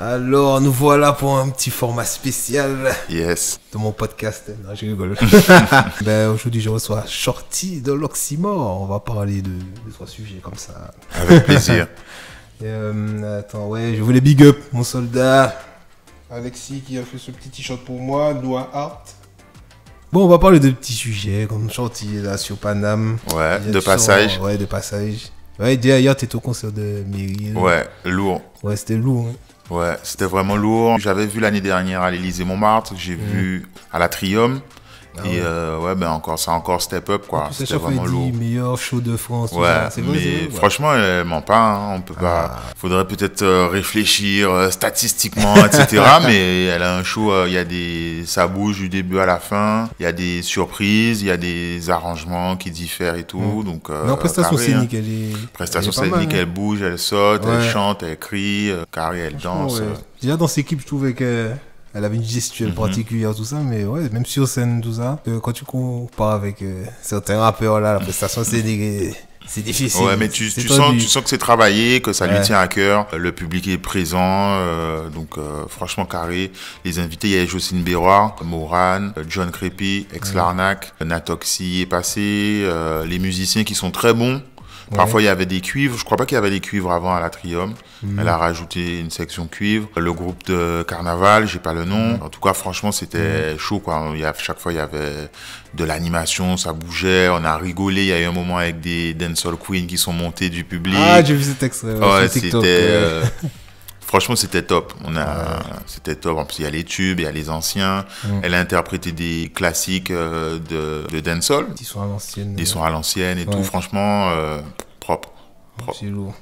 Alors, nous voilà pour un petit format spécial de mon podcast. Non, je rigole. Aujourd'hui, je reçois Shorty de l'Oxymore. On va parler de trois sujets comme ça. Avec plaisir. Je voulais big up mon soldat Alexis qui a fait ce petit t-shirt pour moi, Noah Art. Bon, on va parler de petits sujets comme Shorty là sur Paname. Ouais, de passage. Ouais, de passage. Ouais, hier, t'étais au concert de Meryl. Ouais, lourd. Ouais, c'était lourd. Hein. Ouais, c'était vraiment lourd. J'avais vu l'année dernière à l'Élysée-Montmartre, j'ai vu à l'Atrium. Encore, ça a encore step up, quoi. C'était vraiment lourd. Meilleur show de France. Ouais, mais franchement, elle ment pas, hein. On peut pas. Faudrait peut-être réfléchir statistiquement, etc. Mais elle a un show, ça bouge du début à la fin. Il y a des surprises, il y a des arrangements qui diffèrent et tout. Donc, non, prestation scénique, elle est. Prestation scénique, elle bouge, elle saute, elle chante, elle crie, carré, elle danse. Déjà dans cette équipe, je trouvais que. Elle avait une gestuelle particulière, tout ça, mais ouais, même sur scène, tout ça. Quand tu compares avec certains rappeurs, là, la prestation, c'est difficile. Ouais, mais tu sens que c'est travaillé, que ça lui tient à cœur. Le public est présent, franchement carré. Les invités, il y avait Jocelyne Béroir, Moran, John Crépy, Ex-Larnac, Natoxy est passé, les musiciens qui sont très bons. Parfois, il y avait des cuivres. Je crois pas qu'il y avait des cuivres avant à l'Atrium. Elle a rajouté une section cuivre. Le groupe de Carnaval, j'ai pas le nom. En tout cas, franchement, c'était chaud, quoi. Chaque fois, il y avait de l'animation, ça bougeait. On a rigolé. Il y a eu un moment avec des dancehall queens qui sont montés du public. Ah, j'ai vu cet extrait. Ouais, c'était... Franchement, c'était top. C'était top. En plus, il y a les tubes, il y a les anciens. Elle a interprété des classiques de dancehall. Des sons à l'ancienne. Des sons à l'ancienne et tout. Franchement, propre. C'est lourd.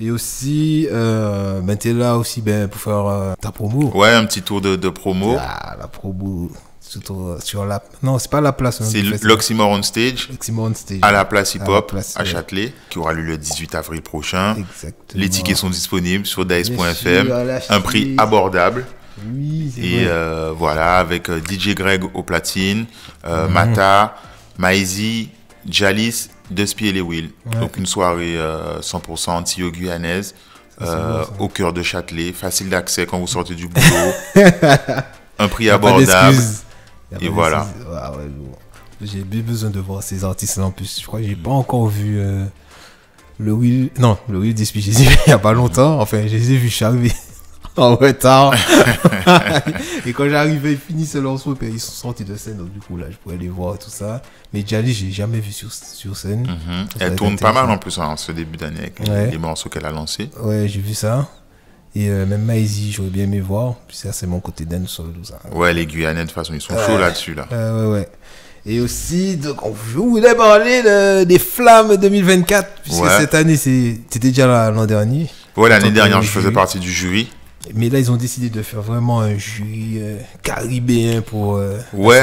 Et aussi, t'es là aussi pour faire ta promo. Ouais, un petit tour de promo. Ah, la promo. Sur la... Non, c'est pas la place. C'est l'Oxymore on Stage. L'Oxymore on Stage. À la place hip-hop, à Châtelet, qui aura lieu le 18 avril prochain. Exactement. Les tickets sont disponibles sur dice.fm. Un prix abordable. Oui, c'est et voilà, avec DJ Greg au platine, Mata, Maizy, Jalis, Despy et les Will. Donc une soirée 100% anti-guyanaise, au cœur de Châtelet, facile d'accès quand vous sortez du boulot. Un prix abordable. Et voilà. J'ai besoin de voir ces artistes-là en plus. Je crois que j'ai pas encore vu le Will Despy. J'ai vu il y a pas longtemps. Enfin, je les ai vus, je suis arrivé en retard. Et quand j'arrivais, ils finissaient leur show, ils sont sortis de scène. Donc du coup, là, je pourrais les voir, tout ça. Mais Jali, j'ai jamais vu sur scène. Elle tourne pas mal en plus en ce début d'année avec les morceaux qu'elle a lancés. Ouais, j'ai vu ça. Et même Maizy, j'aurais bien aimé voir. Puis ça, c'est mon côté dancehall, tout ça. Ouais, les Guyanais, de toute façon, ils sont chauds là-dessus, là. Ouais. Et aussi, donc, je voulais parler des Flammes 2024. Puisque cette année, c'était déjà l'an dernier. Ouais, l'année dernière, je faisais partie du jury. Mais là, ils ont décidé de faire vraiment un jury caribéen pour...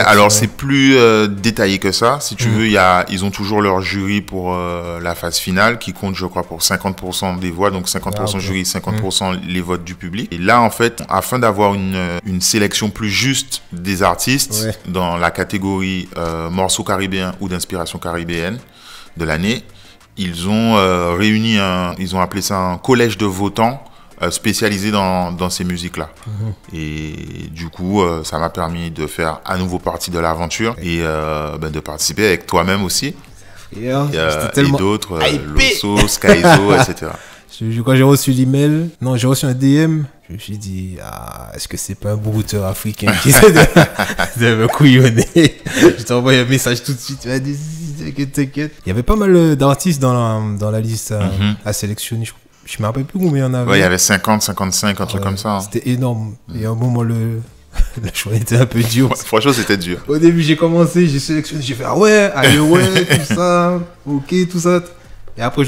alors c'est plus détaillé que ça. Si tu veux, ils ont toujours leur jury pour la phase finale qui compte, je crois, pour 50% des voix. Donc 50% jury, 50% les votes du public. Et là, en fait, afin d'avoir une sélection plus juste des artistes dans la catégorie morceaux caribéens ou d'inspiration caribéenne de l'année, ils ont ils ont appelé ça un collège de votants spécialisé dans ces musiques-là. Et du coup, ça m'a permis de faire à nouveau partie de l'aventure et de participer avec toi-même aussi. Et d'autres, Loso, Skyzo, etc. Quand j'ai reçu l'email, j'ai reçu un DM, je me suis dit, est-ce que c'est pas un brouteur africain qui essaie de me couillonner? Je t'ai envoyé un message tout de suite, tu m'as dit, t'inquiète. Il y avait pas mal d'artistes dans la liste à sélectionner, je me rappelle plus combien il y en avait. Ouais, il y avait 50, 55, un truc comme ça. C'était énorme. Et à un moment, le choix était un peu dur. Franchement, c'était dur. Au début, j'ai commencé, j'ai sélectionné, j'ai fait tout ça, ok, tout ça. Et après,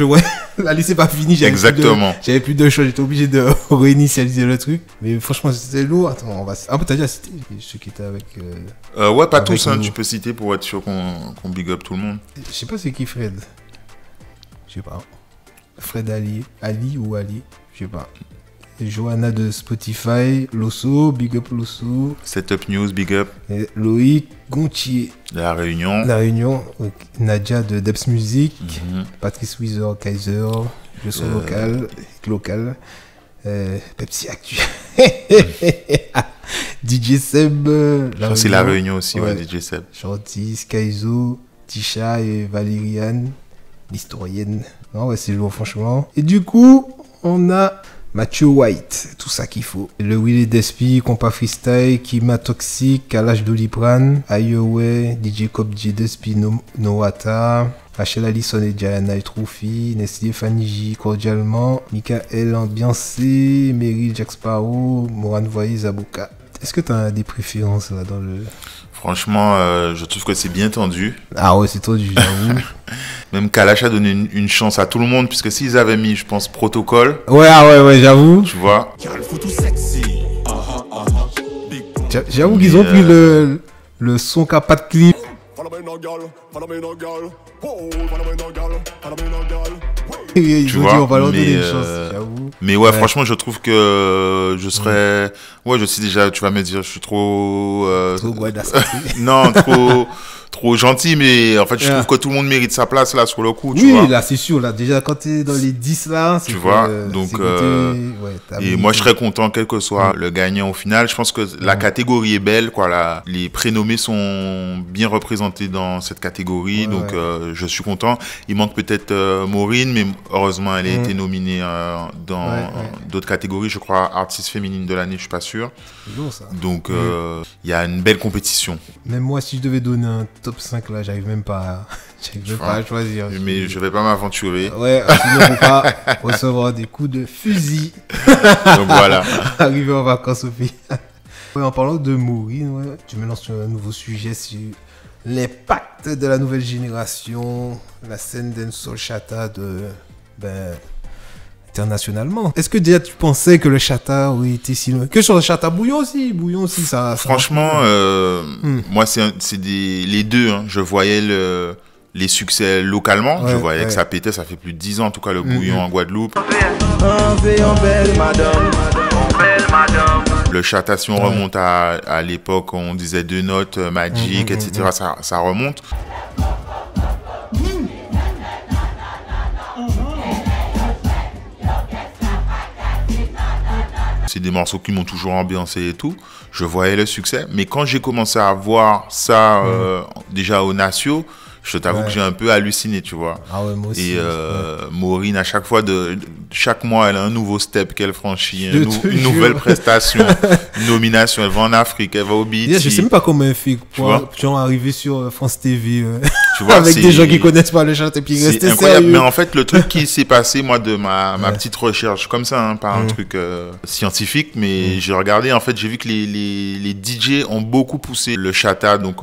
la liste n'est pas finie. J'avais plus de choix, j'étais obligé de réinitialiser le truc. Mais franchement, c'était lourd. Attends, on va... t'as déjà cité ceux qui étaient avec... ouais, pas tous, tu peux citer pour être sûr qu'on big up tout le monde. Je sais pas c'est qui Fred. Je sais pas. Fred Ali ou Ali, je sais pas. Et Johanna de Spotify, Loso, big up Loso. Setup News, big up. Et Loïc Gontier. La Réunion. Nadia de Debs Music. Patrice Wieser, Kaiser, je suis local. Pepsi Actu. DJ Seb. C'est la Réunion aussi, ouais, DJ Seb. Chanty, Skyzo, Tisha et Valériane, l'historienne. Non, ouais, c'est lourd, franchement. Et du coup, on a Mathieu White, tout ça qu'il faut. Le Willy Despi, Compa Freestyle, Kima Toxic, Kalash Doliprane, Ayowe, DJ Cop J Despi, Noata, Rachel Allison et Diana Trophy, Nestlé Fanny J, cordialement, Michael Ambiancé, Meryl Jack Sparrow, Moran Voyer, Zabuka. Est-ce que tu as des préférences là dans le... Franchement, je trouve que c'est bien tendu. Ah ouais, c'est tendu, j'avoue. Même Kalash a donné une chance à tout le monde, puisque s'ils avaient mis, je pense, Protocole. Ouais, ouais, j'avoue. Tu vois. J'avoue qu'ils ont pris le son qui n'a pas de clip. Tu vois, on va leur donner une chance, j'avoue. Mais ouais, franchement, je trouve que je serais... Ouais, je sais déjà, tu vas me dire, je suis trop... Trop non, trop gentil, mais en fait, je trouve que tout le monde mérite sa place, là, sur le coup, tu oui, vois. Là, c'est sûr, là, déjà, quand t'es dans les 10, là, c'est tu vois, donc, et moi, je serais content, quel que soit le gagnant au final. Je pense que la catégorie est belle, quoi, les prénommés sont bien représentés dans cette catégorie, donc je suis content. Il manque peut-être Maureen, mais heureusement, elle a été nominée dans d'autres catégories, je crois, artiste féminine de l'année, je suis pas sûr. C'est lourd, ça. Donc, il y a une belle compétition. Même moi, si je devais donner un top 5, là, j'arrive même pas à choisir. Mais je vais pas m'aventurer. Ouais, sinon, faut pas recevoir des coups de fusil. Donc voilà. Arriver en vacances au pays. Ouais, en parlant de Maureen, tu me lances sur un nouveau sujet sur l'impact de la nouvelle génération, la scène d'Ensoul Chata internationalement. Est-ce que déjà tu pensais que le Chata aurait été si loin? Que sur le Chata Bouillon aussi, ça... Franchement, moi, c'est les deux. Hein. Je voyais les succès localement. Je voyais que ça pétait, ça fait plus de 10 ans, en tout cas, le Bouillon en Guadeloupe. Le Chata, si on remonte à l'époque, on disait 2 notes, Magic, etc., ça remonte. C'est des morceaux qui m'ont toujours ambiancé et tout. Je voyais le succès. Mais quand j'ai commencé à voir ça déjà au Natio, je t'avoue que j'ai un peu halluciné, tu vois. Ah ouais, moi aussi. Et Maureen, à chaque fois, chaque mois, elle a un nouveau step qu'elle franchit, une nouvelle prestation, une nomination. Elle va en Afrique, elle va au BET. Je sais même pas comment elle fait pour arriver sur France TV tu vois, avec des gens qui connaissent pas le chant et puis rester incroyable. Mais en fait, le truc qui s'est passé, moi, de ma petite recherche, comme ça, hein, pas un truc scientifique, mais j'ai regardé, en fait, j'ai vu que les DJ ont beaucoup poussé le Chata, donc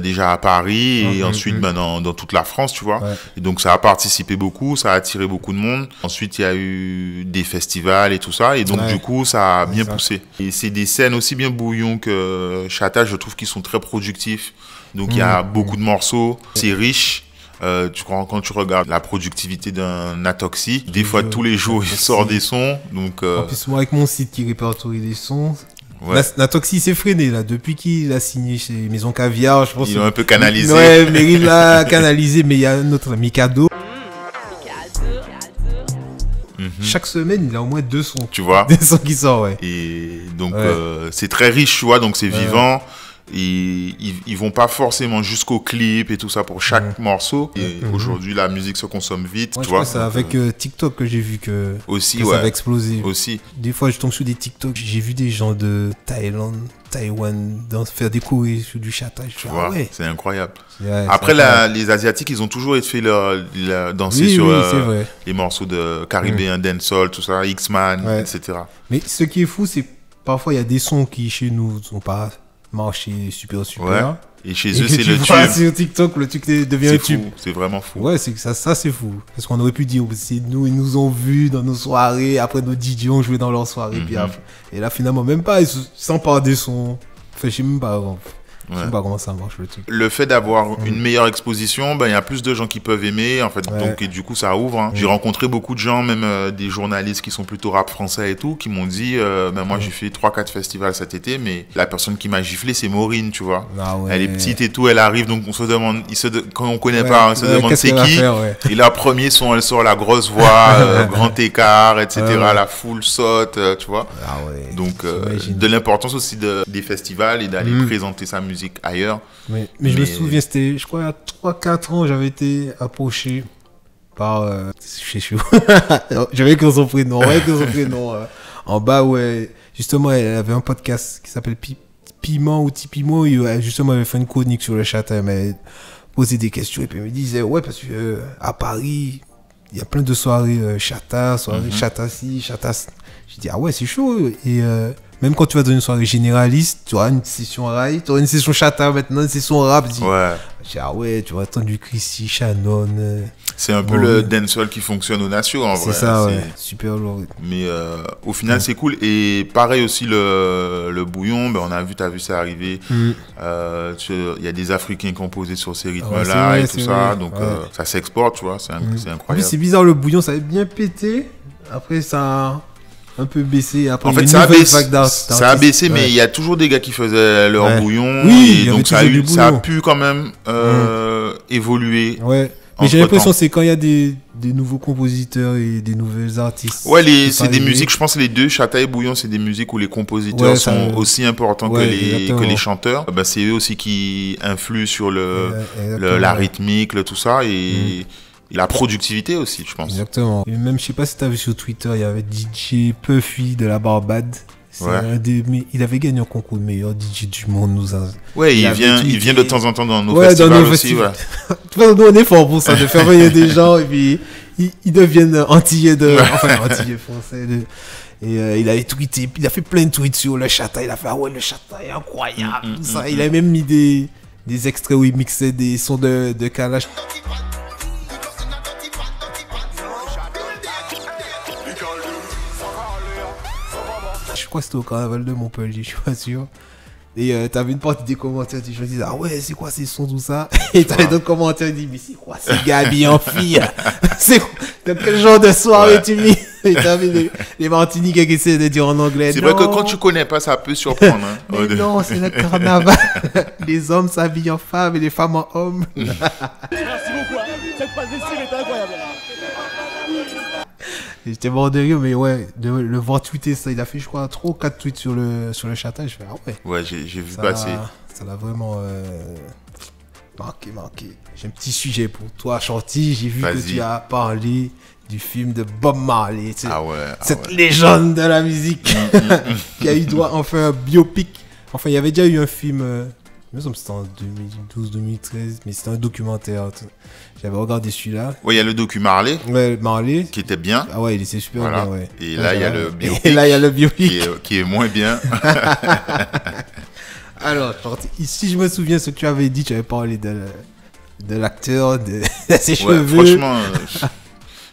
déjà à Paris et ensuite dans toute la France, tu vois. Et donc ça a participé beaucoup, ça a attiré beaucoup de monde. Ensuite, il y a eu des festivals et tout ça, et donc du coup, ça a bien poussé. Et c'est des scènes aussi bien bouillon que Chata, je trouve qu'ils sont très productifs. Donc il y a beaucoup de morceaux, c'est riche. Quand tu regardes la productivité d'un Natoxy, des fois tous les jours il sort des sons. Donc, en plus, moi avec mon site qui répertorie les sons, Natoxy s'est freiné là depuis qu'il a signé chez Maison Caviar, je pense. Ils l'ont un peu canalisé. Ouais, mais il l'a canalisé, mais il y a un autre, Mikado. Chaque semaine, il a au moins 2 sons. Tu vois. Des sons qui sortent, Et donc c'est très riche, tu vois, donc c'est vivant. Ils vont pas forcément jusqu'au clip et tout ça pour chaque morceau. Et aujourd'hui, la musique se consomme vite, tu vois. C'est avec TikTok que j'ai vu que ça va exploser. Aussi. Des fois, je tombe sur des TikTok. J'ai vu des gens de Thaïlande, Taïwan faire des chorés sur du Chata. Tu vois, c'est incroyable. Après, les Asiatiques, ils ont toujours fait danser sur les morceaux de caribéen, dancehall, tout ça, X-Man, etc. Mais ce qui est fou, c'est parfois, il y a des sons qui, chez nous, sont pas marché super. Et chez eux, c'est le tube. Sur TikTok, le truc devient un tube. C'est vraiment fou. Ouais, c'est ça c'est fou. Parce qu'on aurait pu dire, c'est nous, ils nous ont vus dans nos soirées, après nos DJ ont joué dans leurs soirées, puis après. Et là, finalement, même pas, ils s'emparent des sons. Enfin, je sais même pas. Je sais pas comment ça marche le truc. Le fait d'avoir une meilleure exposition, ben il y a plus de gens qui peuvent aimer en fait, donc et du coup ça ouvre. Hein. J'ai rencontré beaucoup de gens, même des journalistes qui sont plutôt rap français et tout, qui m'ont dit, ben moi j'ai fait 3-4 festivals cet été, mais la personne qui m'a giflé c'est Maureen, tu vois. Elle est petite et tout, elle arrive, donc on se demande, quand on connaît pas, on se demande c'est qui. Et là premier son, elle sort la grosse voix, grand écart, etc. La foule saute, tu vois. Donc de l'importance aussi des festivals et d'aller présenter sa musique ailleurs. Mais je me souviens, c'était, je crois, il y a 3-4 ans, j'avais été approché par... je sais chaud. J'avais que son prénom. En bas, justement, elle avait un podcast qui s'appelle Piment ou Tipimo. Justement, elle avait fait une chronique sur le Chata. Elle m'avait posé des questions et puis elle me disait, parce que à Paris, il y a plein de soirées Chata, ci, Chata... Je dis, c'est chaud. Et... même quand tu vas dans une soirée généraliste, tu auras une session rail, tu auras une session chata maintenant, une session rap. Je dis, tu vas entendre du Chrissy, Shannon. C'est un peu le dancehall qui fonctionne aux nations en vrai. C'est ça, super lourd. Mais au final, c'est cool. Et pareil aussi, le bouillon, t'as vu ça arriver. Il y a des Africains qui ont posé sur ces rythmes-là et tout ça. Donc ça s'exporte, tu vois, c'est incroyable. En plus, c'est bizarre, le bouillon, ça avait bien pété. Après, ça un peu baissé. Après, en fait, ça a baissé, mais il y a toujours des gars qui faisaient leur bouillon. Oui, et donc ça a pu quand même évoluer. Mais j'ai l'impression que c'est quand il y a des nouveaux compositeurs et des nouvelles artistes. C'est des musiques, je pense les deux, Chata et Bouillon, c'est des musiques où les compositeurs sont aussi importants que les chanteurs. C'est eux aussi qui influent sur la rythmique, tout ça. Et la productivité aussi, je pense. Exactement. Et même, je sais pas si tu as vu sur Twitter, il y avait DJ Puffy de la Barbade. Il avait gagné un concours de meilleur DJ du monde. Il vient de temps en temps dans nos festivals aussi. Nous, on est fort pour ça, de faire venir des gens et puis ils deviennent antillais français. Et il avait tweeté, il a fait plein de tweets sur le Chata. Il a fait, le Chata est incroyable. Tout ça. Il a même mis des extraits où il mixait des sons de Kalash. Je crois que c'était au carnaval de Montpellier, je suis pas sûr. Et t'avais une partie des commentaires, je me disais, c'est quoi ces sons, tout ça? Et t'avais d'autres commentaires, ils disent, mais c'est quoi ces gars habillés en fille? C'est quel genre de soirée tu mis? Et t'avais les Martiniquais qui essaient de dire en anglais. C'est vrai que quand tu connais pas, ça peut surprendre. Mais non, c'est le carnaval. Les hommes s'habillent en femmes et les femmes en hommes. Merci beaucoup. Cette phrase d'estime est incroyable. J'étais mort de rire, mais le voir tweeter ça, il a fait, je crois, 3 ou 4 tweets sur le Chata. Je fais, j'ai vu passer. Ça l'a vraiment marqué. J'ai un petit sujet pour toi, Chanty. J'ai vu que tu as parlé du film de Bob Marley. Cette légende de la musique qui a eu droit à un biopic. Enfin, il y avait déjà eu un film... Je me semble que c'était en 2012-2013, mais c'était un documentaire. J'avais regardé celui-là. Il y a le docu Marley. Marley. Qui était bien. Il était super bien, Et là, il y a le biopic. Et là, il y a le biopic. Qui est moins bien. Alors, si je me souviens ce que tu avais dit, tu avais parlé de l'acteur, de ses cheveux.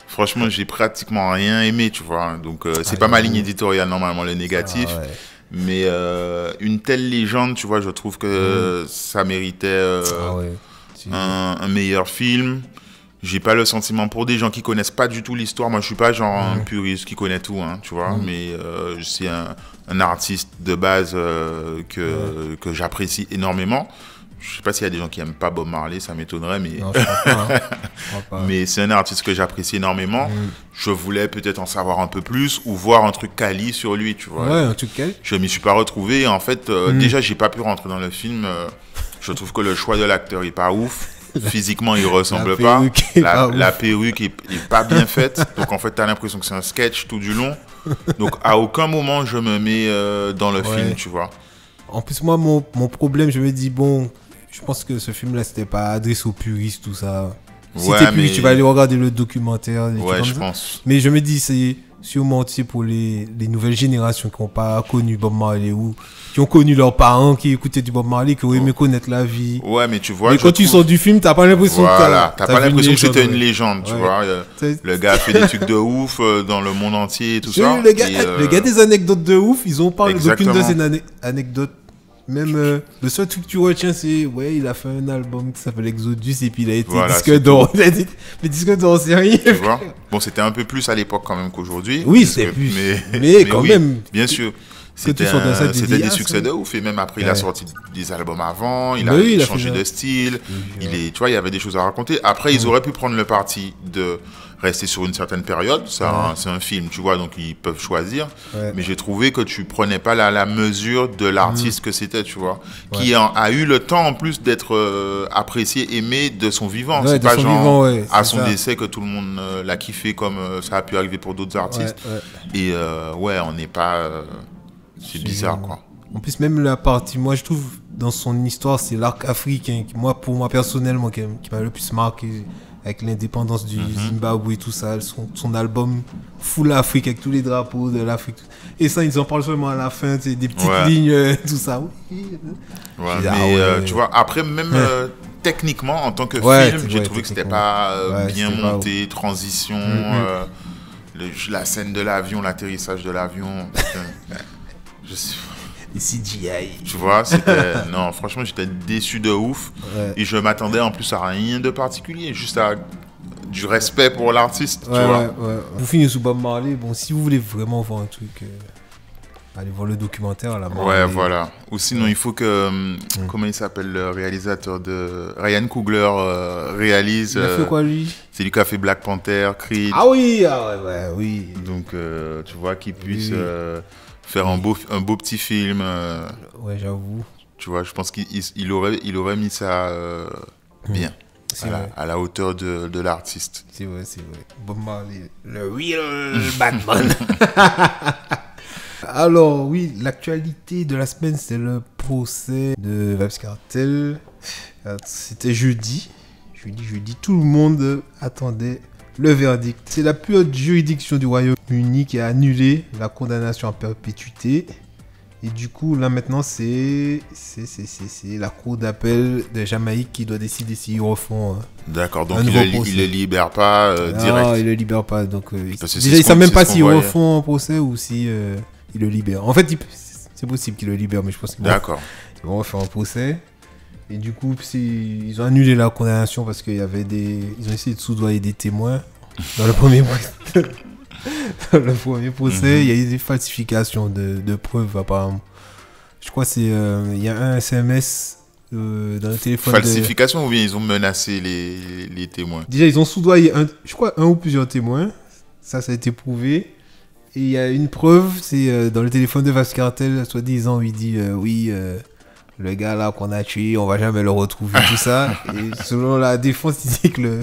Franchement, j'ai pratiquement rien aimé, tu vois. Donc, c'est pas ma ligne éditoriale, normalement, le négatif. Mais une telle légende, tu vois, je trouve que ça méritait un meilleur film. J'ai pas le sentiment, pour des gens qui connaissent pas du tout l'histoire, moi je suis pas genre un puriste qui connaît tout, tu vois, mais c'est un artiste de base que j'apprécie énormément. Je sais pas s'il y a des gens qui aiment pas Bob Marley, ça m'étonnerait, mais non, je crois pas. Mais c'est un artiste que j'apprécie énormément. Je voulais peut-être en savoir un peu plus ou voir un truc quali sur lui, tu vois. Un truc quali. Je m'y suis pas retrouvé. En fait, déjà j'ai pas pu rentrer dans le film. Je trouve que le choix de l'acteur est pas ouf. Physiquement, il ressemble pas. La perruque est pas bien faite. Donc en fait, t'as l'impression que c'est un sketch tout du long. Donc à aucun moment je me mets dans le film, tu vois. En plus, moi, mon problème, je me dis, je pense que ce film-là, c'était pas adressé aux puristes, tout ça. Si t'es puriste, tu vas aller regarder le documentaire. Je pense. Mais je me dis, c'est sûrement pour les nouvelles générations qui n'ont pas connu Bob Marley ou qui ont connu leurs parents qui écoutaient du Bob Marley, qui ont aimé connaître la vie. Mais tu vois. Mais quand tu sors du film, t'as pas l'impression t'as pas l'impression que c'était une légende, tu vois. Le gars a fait des trucs de ouf dans le monde entier et tout ça. Le gars des anecdotes de ouf, ils ont parlé d'aucune de ces anecdotes. Même le seul truc que tu retiens, c'est ouais, il a fait un album qui s'appelle Exodus et puis il a été Voilà, disque c'est d'or. Mais disque d'or, c'est rien. Tu vois. Bon, c'était un peu plus à l'époque quand même qu'aujourd'hui. Oui, parce c'était que- plus. Mais, Mais quand oui, même. Bien sûr. C'était tu sortes de ça, tu dis, c'était des ah, succès c'est- de ouf. Et même après, il a Ouais. sorti des albums avant. Il Bah a oui, il a changé fait de ça. style. Oui, Tu vois, il y avait des choses à raconter. Après, ils auraient pu prendre le parti de rester sur une certaine période. C'est un film, tu vois, donc ils peuvent choisir. Ouais. Mais j'ai trouvé que tu prenais pas la mesure de l'artiste que c'était, tu vois. Qui a eu le temps en plus d'être apprécié, aimé de son vivant. Ouais, C'est de pas son genre vivant, ouais, à c'est son ça. décès que tout le monde l'a kiffé comme ça a pu arriver pour d'autres artistes. Ouais. Et ouais, on n'est pas... c'est bizarre, quoi. En plus, même la partie, moi je trouve, dans son histoire, c'est l'arc africain, qui, moi, pour moi personnellement, qui m'a le plus marqué, avec l'indépendance du Zimbabwe et tout ça, son album Full Afrique, avec tous les drapeaux de l'Afrique. Et ça, ils en parlent seulement à la fin, tu sais, des petites Ouais. lignes, tout ça. Oui. Ouais, Je dis, mais ah ouais. tu vois, après, même techniquement, en tant que Ouais, film, j'ai ouais, trouvé que c'était techniquement. pas Ouais, bien c'était pas monté, transition, la scène de l'avion, l'atterrissage de l'avion. je sais Et CGI. Tu vois, c'était... Non, franchement, j'étais déçu de ouf. Ouais. Et je m'attendais en plus à rien de particulier, juste à du respect pour l'artiste, Ouais, tu vois. ouais. Pour finir sous Bob Marley, bon, si vous voulez vraiment voir un truc, allez voir le documentaire, là. Ouais, voilà. Ou sinon, il faut que... comment il s'appelle, le réalisateur de... Ryan Coogler réalise... Il a fait quoi, lui? C'est lui qui a fait Black Panther, Creed. Ah oui, oui. Donc, tu vois, qu'il puisse Oui. faire un beau petit film. Ouais, j'avoue. Tu vois, je pense qu'il aurait mis ça bien. C'est vrai. À la hauteur de l'artiste. C'est vrai. Bob Marley, le real Batman. Alors, oui, l'actualité de la semaine, c'est le procès de Vybz Kartel. C'était jeudi. Jeudi, tout le monde attendait le verdict. C'est la plus haute juridiction du Royaume-Uni qui a annulé la condamnation à perpétuité. Et du coup, là maintenant, c'est la cour d'appel de Jamaïque qui doit décider s'ils refont. D'accord, donc Un il nouveau ne procès. le libère pas direct. Non, il le libère pas. Donc, Parce que déjà, c'est ils ce savent qu'on- même c'est pas ce qu'on s'ils voyait. refont un procès ou si ils le libèrent. En fait, c'est possible qu'ils le libèrent, mais je pense qu'ils D'accord. vont refaire un procès. Et du coup, ils ont annulé la condamnation parce qu'il y avait ils ont essayé de soudoyer des témoins dans le premier procès. Dans le premier procès, il y a eu des falsifications de preuves apparemment. Je crois que il y a un SMS dans le téléphone. Falsification ou bien ils ont menacé les témoins? Déjà, ils ont soudoyé je crois un ou plusieurs témoins. Ça a été prouvé. Et il y a une preuve, c'est dans le téléphone de Vybz Kartel, soi-disant, où il dit oui, le gars là qu'on a tué, on va jamais le retrouver, tout ça. Et selon la défense, il dit que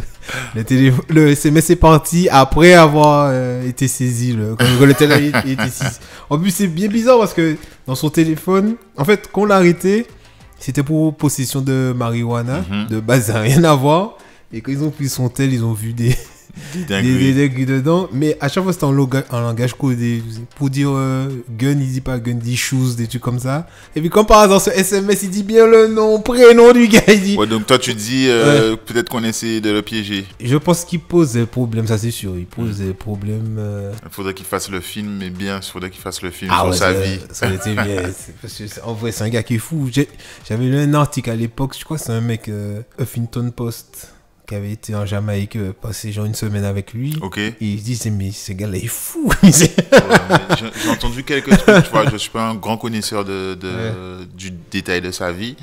le SMS est parti après avoir été saisi. Quand le téléphone a été saisi. En plus, c'est bien bizarre parce que dans son téléphone, en fait, quand on l'a arrêté, c'était pour possession de marijuana, de base, ça n'a rien à voir. Et quand ils ont pris son tel, ils ont vu des dingueries dedans. Mais à chaque fois, c'était en langage codé. Pour dire gun, il dit pas gun, il dit shoes, des trucs comme ça. Et puis, comme par hasard, ce SMS, il dit bien le nom, prénom du gars. Il dit... Ouais, donc toi, tu dis peut-être qu'on essaie de le piéger. Je pense qu'il pose des problèmes, ça c'est sûr. Il pose des problèmes. Il faudrait qu'il fasse le film, mais bien, il faudrait qu'il fasse le film Ah sur ouais, sa vie. ça aurait été bien. Parce que, en vrai, c'est un gars qui est fou. J'avais lu un article à l'époque, je crois que c'est un mec, Huffington Post, qui avait été en Jamaïque, passé genre une semaine avec lui. Ok. Et il se disait, mais ce gars-là est fou. Ouais, mais j'ai entendu quelques trucs, tu vois, je suis pas un grand connaisseur du détail de sa vie,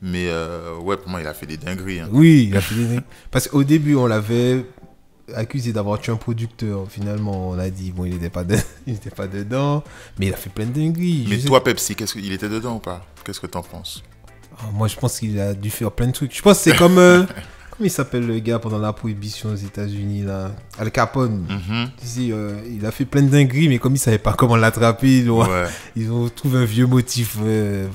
mais ouais, pour moi, il a fait des dingueries. Hein. Oui, il a fait des dingueries. Parce qu'au début, on l'avait accusé d'avoir tué un producteur. Finalement, on a dit, bon, il n'était pas dedans, mais il a fait plein de dingueries. Mais toi, Pepsi, il était dedans ou pas? Qu'est-ce que t'en penses? Moi, je pense qu'il a dû faire plein de trucs. Je pense que c'est comme... comment il s'appelle le gars pendant la prohibition aux États-Unis là? Al Capone. Tu sais, il a fait plein de dingueries, mais comme il savait pas comment l'attraper, ils ont trouvé un vieux motif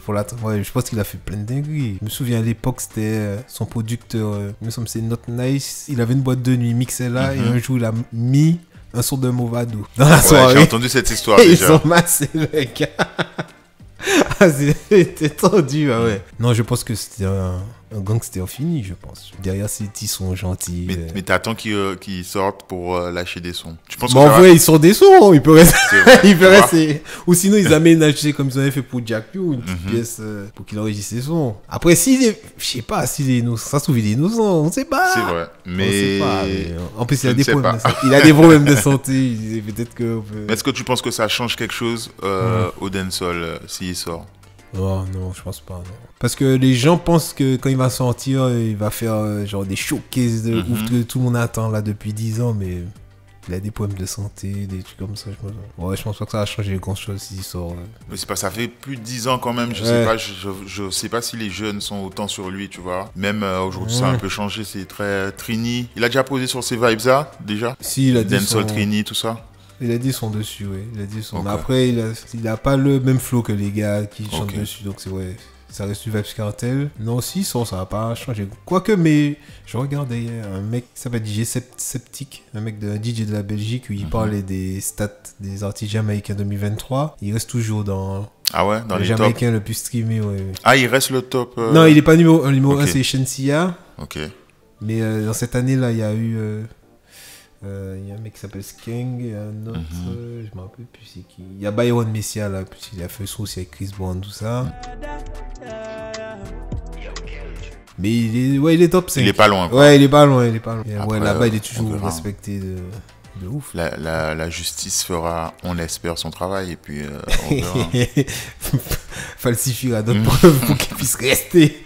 pour l'attraper. Ouais, je pense qu'il a fait plein de dingueries. Je me souviens à l'époque, c'était son producteur, il me semble que c'est Not Nice. Il avait une boîte de nuit mixée là, et un jour il a mis un son de Movado dans la soirée. J'ai entendu cette histoire et déjà. ils ont massé le gars. Ah, c'était tendu, ouais. Non, je pense que c'était un gangster fini, je pense. Derrière ces petits sons gentils. Mais t'attends qu'ils sortent pour lâcher des sons. Tu penses Mais que en vrai, ils sortent des sons, ils peuvent rester. C'est vrai, Ils peuvent tu vois. rester. Ou sinon, ils aménagent, tu sais, comme ils avaient fait pour Jack Pugh, une petite pièce pour qu'il enregistre ses sons. Après, je sais pas, s'il est innocent, ça se trouve, il est innocent, on sait pas. C'est vrai. On Mais sait pas, mais en plus, il je a ne des sais problèmes pas. de santé. Il a des problèmes de santé. Il disait peut-être que. est-ce que tu penses que ça change quelque chose au dancehall s'il sort? Oh non, je pense pas. Non. Parce que les gens pensent que quand il va sortir, il va faire genre des showcases de ouf que tout le monde attend là depuis 10 ans, mais il a des problèmes de santé, des trucs comme ça. Je pense pas que ça va changer grand chose s'il sort. Mais c'est pas, ça fait plus de 10 ans quand même. Je sais pas si les jeunes sont autant sur lui, tu vois. Même aujourd'hui, ça a un peu changé. C'est très Trini. Il a déjà posé sur ces vibes là, déjà. Si, il a dit Dancehall Trini, tout ça. Il a dit son dessus, oui. Il a dit son. Okay. Après, il a pas le même flow que les gars qui chantent Okay. dessus, donc c'est ouais. Ça reste du Vibes Cartel. Non, si, ça va pas changer. Quoique, mais je regardais hier un mec qui s'appelle DJ Sceptique, un mec de DJ de la Belgique, où il parlait des stats des artistes jamaïcains 2023. Il reste toujours dans Ah ouais, dans le les top. jamaïcain le plus streamé, ouais. Ah, il reste le top. Non, il est pas numéro 1, Ok. c'est Shensia. Ok. Mais dans cette année-là, il y a eu. Il y a un mec qui s'appelle Skeng, et un autre, je me rappelle plus c'est qui. Il y a Byron Messia là, puis il a fait son aussi avec Chris Brown, tout ça. Mais il est top 5. Il est pas loin, quoi. Ouais, il est pas loin. Et Après, ouais, là-bas, il est on toujours verra. respecté de ouf. La justice fera, on l'espère, son travail et puis on verra. Falsifiera d'autres preuves pour qu'il puisse rester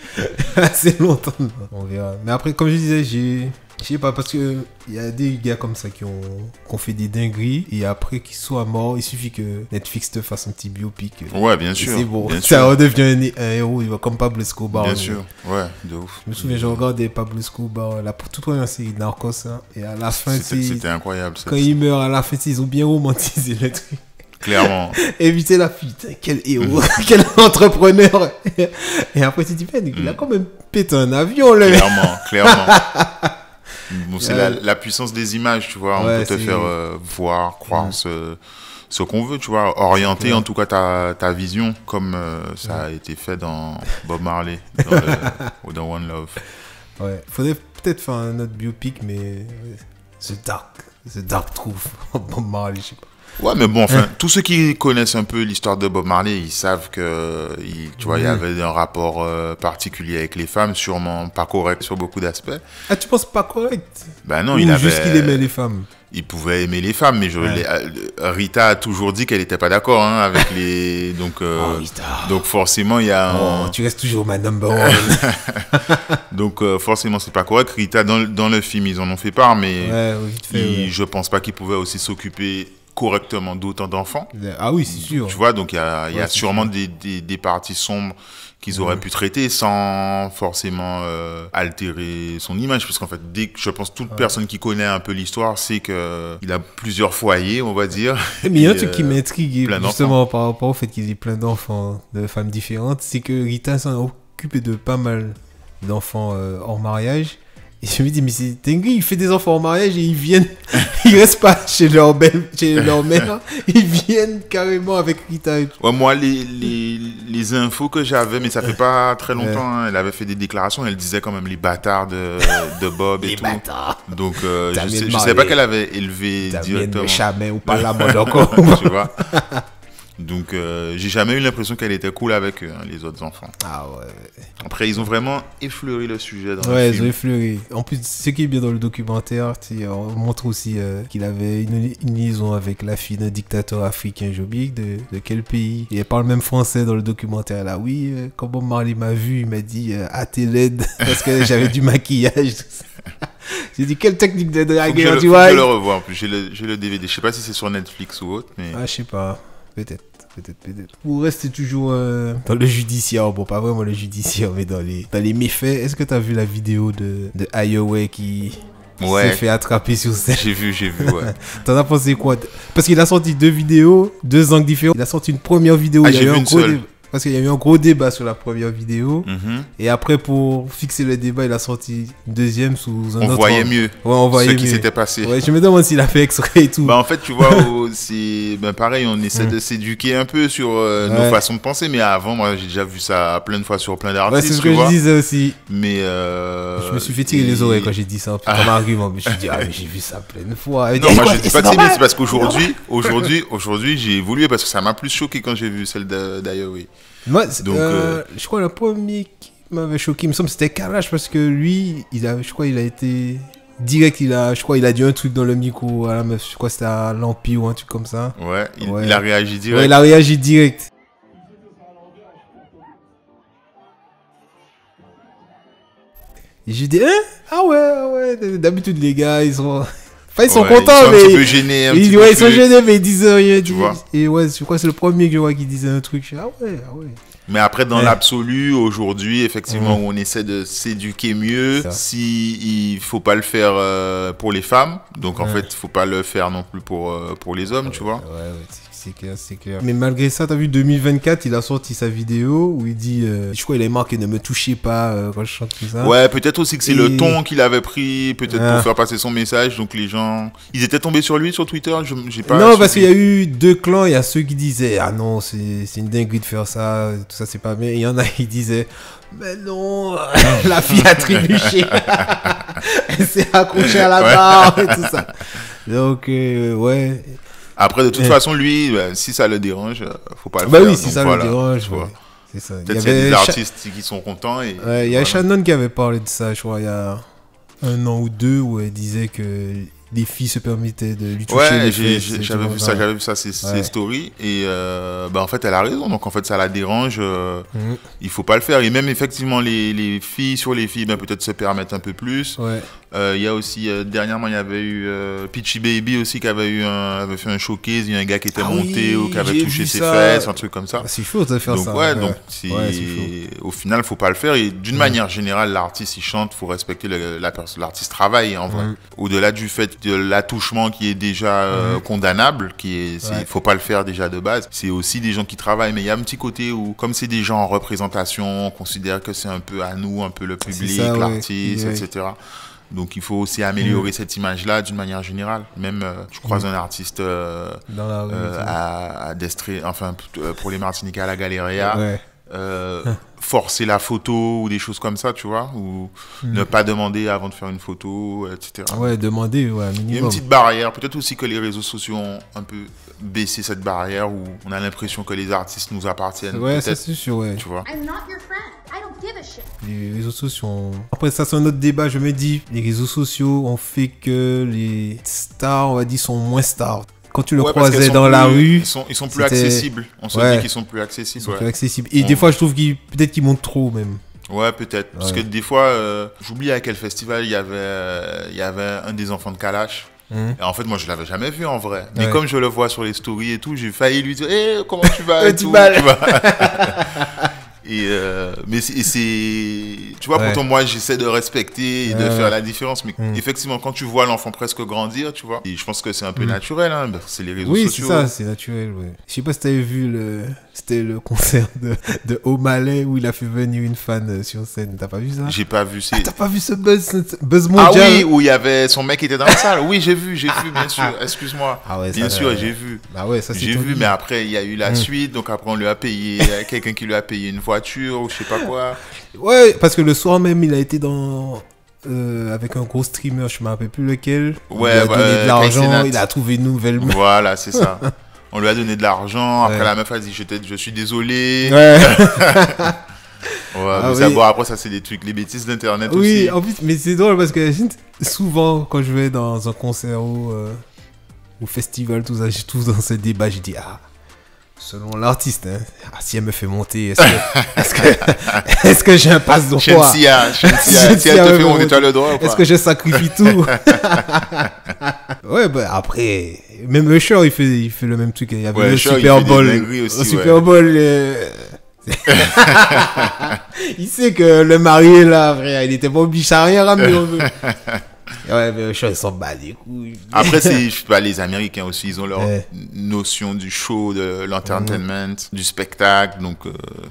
assez longtemps. On verra. Mais après, comme je disais, je sais pas, parce que il y a des gars comme ça qui ont fait des dingueries et après qu'ils soient morts, il suffit que Netflix te fasse un petit biopic. Ouais, bien Et sûr. c'est bon. Bien Ça sûr. redevient un héros, il va comme Pablo Escobar. Bien mais- sûr. Ouais, de ouf. Je me souviens, je regardais Pablo Escobar, la toute première série de Narcos, hein, et à la fin, C'était incroyable. quand il meurt, à la fin, ils ont bien romantisé le truc. Clairement. Éviter la putain, quel héros, quel entrepreneur. Et après, tu te dis, ben, il a quand même pété un avion, le mec. Clairement. Bon, c'est la puissance des images, tu vois. Ouais, On peut te c'est- faire voir, croire ce qu'on veut, tu vois. Orienter en tout cas ta vision, comme ça a été fait dans Bob Marley, ou dans One Love. Ouais, faudrait peut-être faire un autre biopic, mais The Dark Truth, Bob Marley, je sais pas. Ouais, mais bon, enfin, tous ceux qui connaissent un peu l'histoire de Bob Marley, ils savent que, tu vois, il y avait un rapport particulier avec les femmes, sûrement pas correct sur beaucoup d'aspects. Ah, tu penses pas correct? Ben non, Ou il avait... juste qu'il aimait les femmes? Il pouvait aimer les femmes, mais Rita a toujours dit qu'elle n'était pas d'accord avec les... Donc, Rita. donc forcément, il y a un... Oh, tu restes toujours ma number one. Donc forcément, c'est pas correct. Rita, dans le film, ils en ont fait part, mais Ouais, vite fait, ouais. je pense pas qu'il pouvait aussi s'occuper correctement d'autant d'enfants. Ah oui, c'est sûr. Tu vois, donc il y a Ouais, c'est sûrement des parties sombres qu'ils auraient pu traiter sans forcément altérer son image, parce qu'en fait, je pense toute personne qui connaît un peu l'histoire sait que il a plusieurs foyers, on va dire. Mais il y a un Et, truc qui m'intrigue plein justement par rapport au fait qu'il ait plein d'enfants, de femmes différentes, c'est que Rita s'en est occupé de pas mal d'enfants hors mariage. Et je me dis, mais c'est dingue, il fait des enfants hors mariage et ils viennent, ils restent pas chez leur mère, ils viennent carrément avec Rita et tout. Ouais, moi, les infos que j'avais, mais ça fait pas très longtemps, hein, elle avait fait des déclarations, elle disait quand même les bâtards de Bob et Les tout. bâtards. Donc, T'as mis je le sais pas mari. qu'elle avait élevé T'as bien directement. le chamin ou pas la mode encore. Tu vois. Donc, j'ai jamais eu l'impression qu'elle était cool avec eux, hein, les autres enfants. Ah ouais. Après, ils ont vraiment effleuré le sujet dans Ouais, le ils ont film. effleuré. En plus, ce qui est bien dans le documentaire, on montre aussi qu'il avait une liaison avec la fille d'un dictateur africain, j'ai oublié de quel pays. Et elle parle même français dans le documentaire là. Oui, quand Bob Marley m'a vu, il m'a dit à tes LED parce que j'avais du maquillage. Tout ça. J'ai dit quelle technique de Faut que drague, je tu vois. le revoie. En plus, j'ai le DVD. Je sais pas si c'est sur Netflix ou autre, mais Ah, je sais pas. Peut-être. Vous restez toujours dans le judiciaire. Bon, pas vraiment le judiciaire, mais dans les méfaits. Est-ce que tu as vu la vidéo de Iowa qui s'est fait attraper sur scène? j'ai vu, ouais. T'en as pensé quoi? Parce qu'il a sorti 2 vidéos, 2 angles différents. Il a sorti une première vidéo. Ah, il y a j'ai eu vu un une gros seule. débat. parce qu'il y a eu un gros débat sur la première vidéo. Mhm. Et après, pour fixer le débat, il a sorti une deuxième sous un autre. On voyait mieux Ouais, on voyait ce qui mieux. s'était passé. Ouais, je me demande s'il a fait exprès et tout. Bah en fait, tu vois, c'est pareil, on essaie de s'éduquer un peu sur nos façons de penser, mais avant, moi, j'ai déjà vu ça plein de fois sur plein d'artistes. Ouais, c'est ce tu que vois. je disais aussi. Mais Je me suis fait tirer les oreilles quand j'ai dit ça comme argument. Mais je me suis dit, ah, mais j'ai vu ça plein de fois. Non, moi je dis pas de mais c'est parce qu'aujourd'hui, j'ai évolué parce que ça m'a plus choqué quand j'ai vu celle d'ailleurs, oui. Moi, Donc, je crois le premier qui m'avait choqué, il me semble, c'était Kalash parce que lui, je crois, il a été direct. Je crois, il a dit un truc dans le micro à la meuf. Je crois que c'était à l'Empire ou un truc comme ça. Ouais, il a réagi direct. Ouais, il a réagi direct. Et j'ai dit, ah ouais. D'habitude, les gars, ils sont. Enfin, ils sont contents, ils sont mais. un petit peu gênés. Ils sont gênés, mais ils disent rien. Tu vois. Et ouais, je crois que c'est le premier que je vois qui disait un truc. Je dis, ah ouais. Mais après, dans l'absolu, aujourd'hui, effectivement, où on essaie de s'éduquer mieux, si il faut pas le faire pour les femmes, donc en fait, il faut pas le faire non plus pour les hommes, tu vois. Ouais, c'est clair. Mais malgré ça, t'as vu, 2024, il a sorti sa vidéo où il dit, je crois qu'il a marqué ne me touchez pas quand je chante tout ça. Ouais, peut-être aussi que c'est le ton qu'il avait pris, peut-être pour faire passer son message, donc les gens, ils étaient tombés sur lui sur Twitter, j'ai pas. Non, parce qu'il y a eu deux clans, il y a ceux qui disaient, ah non, c'est une dinguerie de faire ça, tout ça c'est pas bien. Et il y en a qui disaient, mais non, la fille a trébuché, elle s'est accrochée à la barre et tout ça. Donc, ouais. Après, de toute façon, lui, si ça le dérange, faut pas le faire. Bah oui, si ça le dérange, tu vois. C'est ça. Peut-être qu'il y a des artistes qui sont contents. Il y a Shannon qui avait parlé de ça, je crois, il y a 1 an ou 2, où elle disait que les filles se permettaient de lui toucher les fesses. J'avais vu ça, ses stories. Et en fait, elle a raison. Donc, en fait, ça la dérange. Il faut pas le faire. Et même, effectivement, les filles sur les filles, peut-être se permettent un peu plus. Ouais. Il y a aussi, dernièrement, il y avait eu Peachy Baby aussi qui avait fait un showcase. Il y a un gars qui était monté ou qui avait touché ses fesses, un truc comme ça. C'est chaud de faire ça. Donc, au final, faut pas le faire. Et d'une manière générale, l'artiste, il chante, faut respecter l'artiste travaille, en vrai. Au-delà du fait de l'attouchement qui est déjà condamnable, faut pas le faire déjà de base. C'est aussi des gens qui travaillent, mais il y a un petit côté où, comme c'est des gens en représentation, on considère que c'est un peu à nous, un peu le public, l'artiste, etc. Donc il faut aussi améliorer cette image-là d'une manière générale. Même tu croises un artiste dans la rue, à Destré, enfin pour les Martiniquais à la Galeria. Forcer la photo ou des choses comme ça, tu vois, ou ne pas demander avant de faire une photo, etc. Ouais, demander, minimum. Il y a une petite barrière, peut-être aussi que les réseaux sociaux ont un peu baissé cette barrière où on a l'impression que les artistes nous appartiennent. Ouais, ça c'est sûr, ouais. Tu vois. Les réseaux sociaux Après ça c'est un autre débat, je me dis, les réseaux sociaux ont fait que les stars, on va dire, sont moins stars. Quand tu le croisais dans la rue, ils sont plus accessibles. On se dit qu'ils sont plus accessibles. Plus accessibles. Et des fois, je trouve peut-être qu'ils montent trop même. Ouais, peut-être. Parce que des fois, j'oublie à quel festival il y avait un des enfants de Kalash. Et en fait, moi, je l'avais jamais vu en vrai. Mais comme je le vois sur les stories et tout, j'ai failli lui dire, comment tu vas et tout, tu vois. Mais tu vois, pourtant moi j'essaie de respecter et de faire la différence, mais effectivement quand tu vois l'enfant presque grandir, tu vois, et je pense que c'est un peu naturel, hein, c'est les réseaux sociaux. Oui, c'est ça, c'est naturel, ouais. Je sais pas si t'avais vu c'était le concert de O'Malley où il a fait venir une fan sur scène, t'as pas vu ça? J'ai pas vu. T'as pas vu ce buzz mondial? Ah oui, où il y avait son mec qui était dans la salle. Oui, j'ai vu, bien sûr, excuse-moi. Ah ouais, bien sûr, j'ai vu. Bah ouais, ça c'est j'ai vu, mais après il y a eu la suite, donc après on lui a payé, quelqu'un qui lui a payé une voiture ou je sais pas quoi. Ouais, parce que le soir même il a été avec un gros streamer, je me rappelle plus lequel. Ouais, il a donné de l'argent, il a trouvé une nouvelle. Voilà, c'est ça. On lui a donné de l'argent. Après, la meuf a dit je suis désolé. Ouais. Bon, après, ça, c'est des trucs, les bêtises d'internet aussi. Oui, en plus, mais c'est drôle parce que souvent, quand je vais dans un concert ou festival, tout ça, j'ai tout dans ce débat, je dis, selon l'artiste, si elle me fait monter, est-ce que j'ai un passe droit? Shensia, si elle te fait monter, tu as le droit ou pas? Est-ce que je sacrifie tout? Ouais, après, même Usher, il fait le même truc. Il y avait le Super Bowl. Aussi, au Super Bowl, il sait que le marié, là, frère, il était pas obligé à rien ramener. Ouais, mais Usher, ils s'en bat les couilles. Après, c'est, je sais pas, les Américains aussi, ils ont leur Ouais. notion du show, de l'entertainment, du spectacle, donc...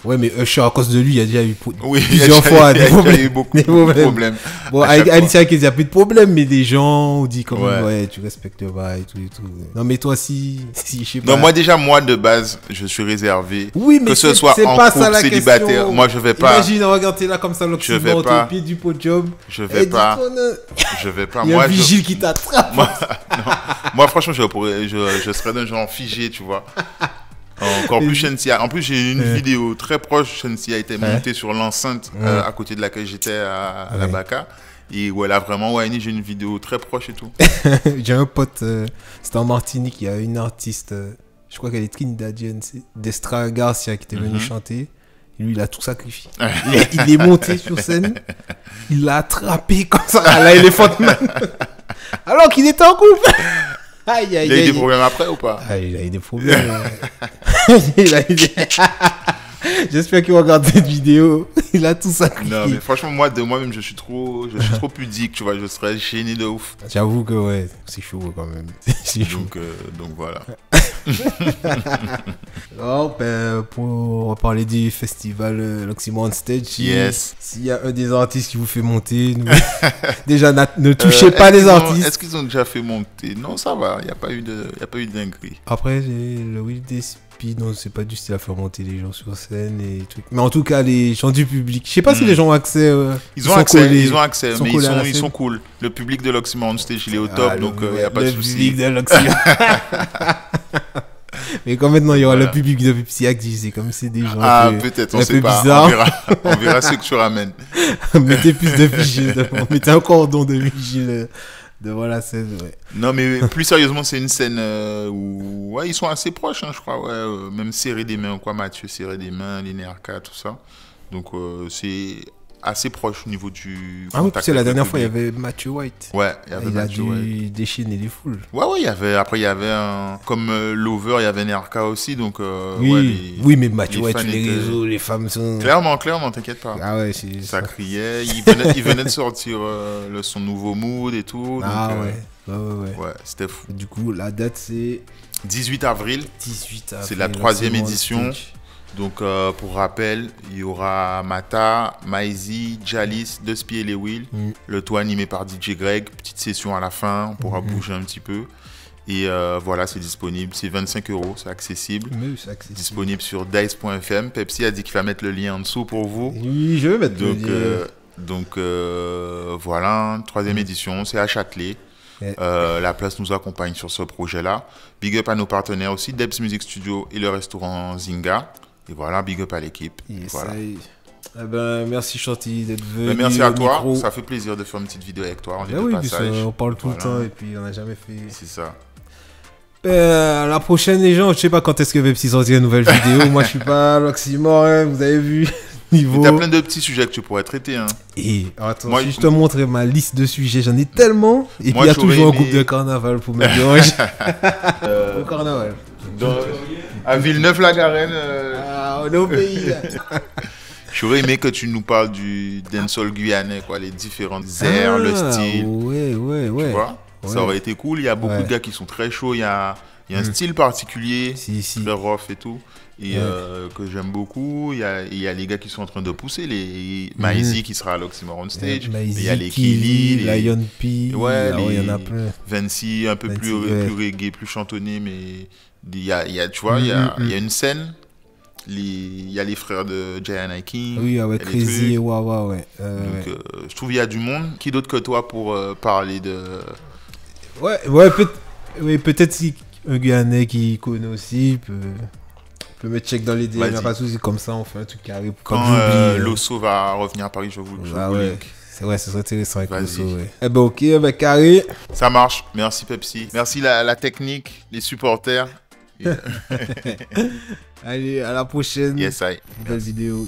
Ouais, mais Usher, à cause de lui, il y a déjà eu oui, plusieurs fois il y a eu beaucoup des de problèmes. Bon, à avec chaque Alicia Keys, il n'y a plus de problème, mais des gens ont dit comme Ouais. ouais, tu respectes pas et tout et tout. Non, mais toi, si je sais pas. Non, moi déjà, moi de base, je suis réservé. Oui, mais que ce soit c'est en pas couple, ça la célibataire, question. moi je vais pas. Imagine, regarde, t'es là comme ça, Je l'Occident, vais t'es pas. au pied du podium. Je vais pas. Je vais pas. Il y a Moi, un vigile qui t'attrape. moi, franchement, je serais d'un genre figé, tu vois. Encore plus Shensia. En plus, j'ai une vidéo très proche. Shensia a été montée sur l'enceinte à côté de laquelle j'étais à la Baca. Et où elle a vraiment j'ai une vidéo très proche et tout. J'ai un pote, c'était en Martinique, il y a une artiste, je crois qu'elle est trinidadienne, c'est Destra Garcia qui était venue chanter. Et lui, il a tout sacrifié. Il est monté sur scène, il l'a attrapé comme ça à la Elephant Man. Alors qu'il était en couple. Aïe, aïe, Il a eu aïe. des problèmes après ou pas? Ah, il a eu des problèmes. Il a eu des- J'espère qu'il va regarder cette vidéo. Il a tout sacrifié. Non, mais franchement, moi, de moi-même, je suis trop pudique, tu vois. Je serais gêné de ouf. J'avoue que ouais, c'est chaud quand même. C'est chaud. Donc voilà. Alors, ben, pour parler du festival l'Oxymore Stage, Yes. s'il y a un des artistes qui vous fait monter, déjà ne touchez pas les artistes. Est-ce qu'ils ont déjà fait monter? Non, ça va. Il n'y a pas eu de dinguerie. Après, j'ai le Will Despy, non, c'est pas du style à faire monter les gens sur scène et trucs. Mais en tout cas, les gens du public. Je sais pas si les gens ont accès. Ils ont accès, mais collés à la ils scène. sont cool. Le public de l'Oxymore Stage, il est au top, donc il n'y a pas de Le souci. public de l'Oxymore. Mais quand maintenant il y aura Voilà. le public de Pepsi Active, c'est comme c'est des gens Ah, peut-être, on un sait peu pas. bizarre. On verra ce que tu ramènes. Mettez plus de vigiles devant. Mettez un cordon de vigile devant la scène. Ouais. Non, mais plus sérieusement, c'est une scène où ils sont assez proches, hein, je crois. Même serrer des mains, quoi, Mathieu, serrer des mains, l'INRK, tout ça. Donc, c'est assez proche au niveau du. Ah oui, contact parce que la avec le dernière fois il y public. avait Matthew White. Ouais, il y avait Il a Mathieu, dû déchaîner les foules. Ouais, après, il y avait un. Comme Lover, il y avait NRK aussi, donc. Oui, ouais, oui, mais Matthew les White fans sur les étaient- réseaux, les femmes sont. Clairement, t'inquiète pas. Ah ouais, c'est Ça ça. criait. Il venait de sortir son nouveau mood et tout. Ah donc, ouais. Ouais, c'était fou. Du coup, la date c'est 18 avril. 18 avril. C'est la 3e Oxymore édition. Stage. Donc, pour rappel, il y aura Mata, Maizy, Jalis, Despy et les Will. Le toit animé par DJ Greg. Petite session à la fin, on pourra bouger un petit peu. Et voilà, c'est disponible. C'est 25 €, c'est accessible. Mais c'est accessible. Disponible sur dice.fm. Pepsi a dit qu'il va mettre le lien en dessous pour vous. Oui, je vais mettre le lien. Donc voilà, 3e édition, c'est à Châtelet. Ouais. La place nous accompagne sur ce projet-là. Big up à nos partenaires aussi, Debs Music Studio et le restaurant Zinga. Et voilà, big up à l'équipe. Yes, Voilà. Eh ben, merci Chanty d'être venu. Merci à au toi, micro. ça fait plaisir de faire une petite vidéo avec toi. On est Ben de oui, puis ça, passage. on parle tout Voilà. le temps et puis on n'a jamais fait. C'est ça. À la prochaine, les gens, je sais pas quand est-ce que Pepsi sortira une nouvelle vidéo. Moi, je suis pas à l'Oxymore, hein, vous avez vu. Niveau. T'as plein de petits sujets que tu pourrais traiter. Hein. Et attends, Moi, si je te montre ma liste de sujets, j'en ai tellement. Et Moi, puis il y a j'aurais toujours un aimé- groupe de carnaval pour mettre dehors. Au carnaval. À Villeneuve-la-Garenne, Ah, on est au pays. Là. j'aurais aimé que tu nous parles du dancehall guyanais, quoi, les différentes airs, le style. Ouais. Tu vois, Ouais. ça aurait été cool. Il y a beaucoup Ouais. de gars qui sont très chauds. Il y a un style particulier, Si. très rough et tout, et Ouais. que j'aime beaucoup. Il y a les gars qui sont en train de pousser, les Maizy qui sera à l'Oxymore on Stage. Il y a les Kili, les Lion P. Ouais, il y en les- a plein. Vancy, un peu Vancy, plus, ouais. plus reggae, plus chantonné, mais tu vois, il y a une scène. Il y a les frères de Giant King. Oui, avec il y a des Crazy trucs. et Wawa, ouais. Donc, je trouve qu'il y a du monde. Qui d'autre que toi pour parler de. Peut-être si un Guyanais qui connaît aussi peut mettre check dans les DM, Vas-y. y a pas de souci, comme ça on fait un truc carré pour Quand pas que j'oublie. Losso va revenir à Paris, je vous Ah vous ouais. link. C'est vrai, ce serait intéressant avec Vas-y. Rousseau, ouais. Eh ben ok, ben carré. Ça marche. Merci Pepsi. Merci la technique, les supporters. Allez, à la prochaine. Yes, I. Nouvelle vidéo.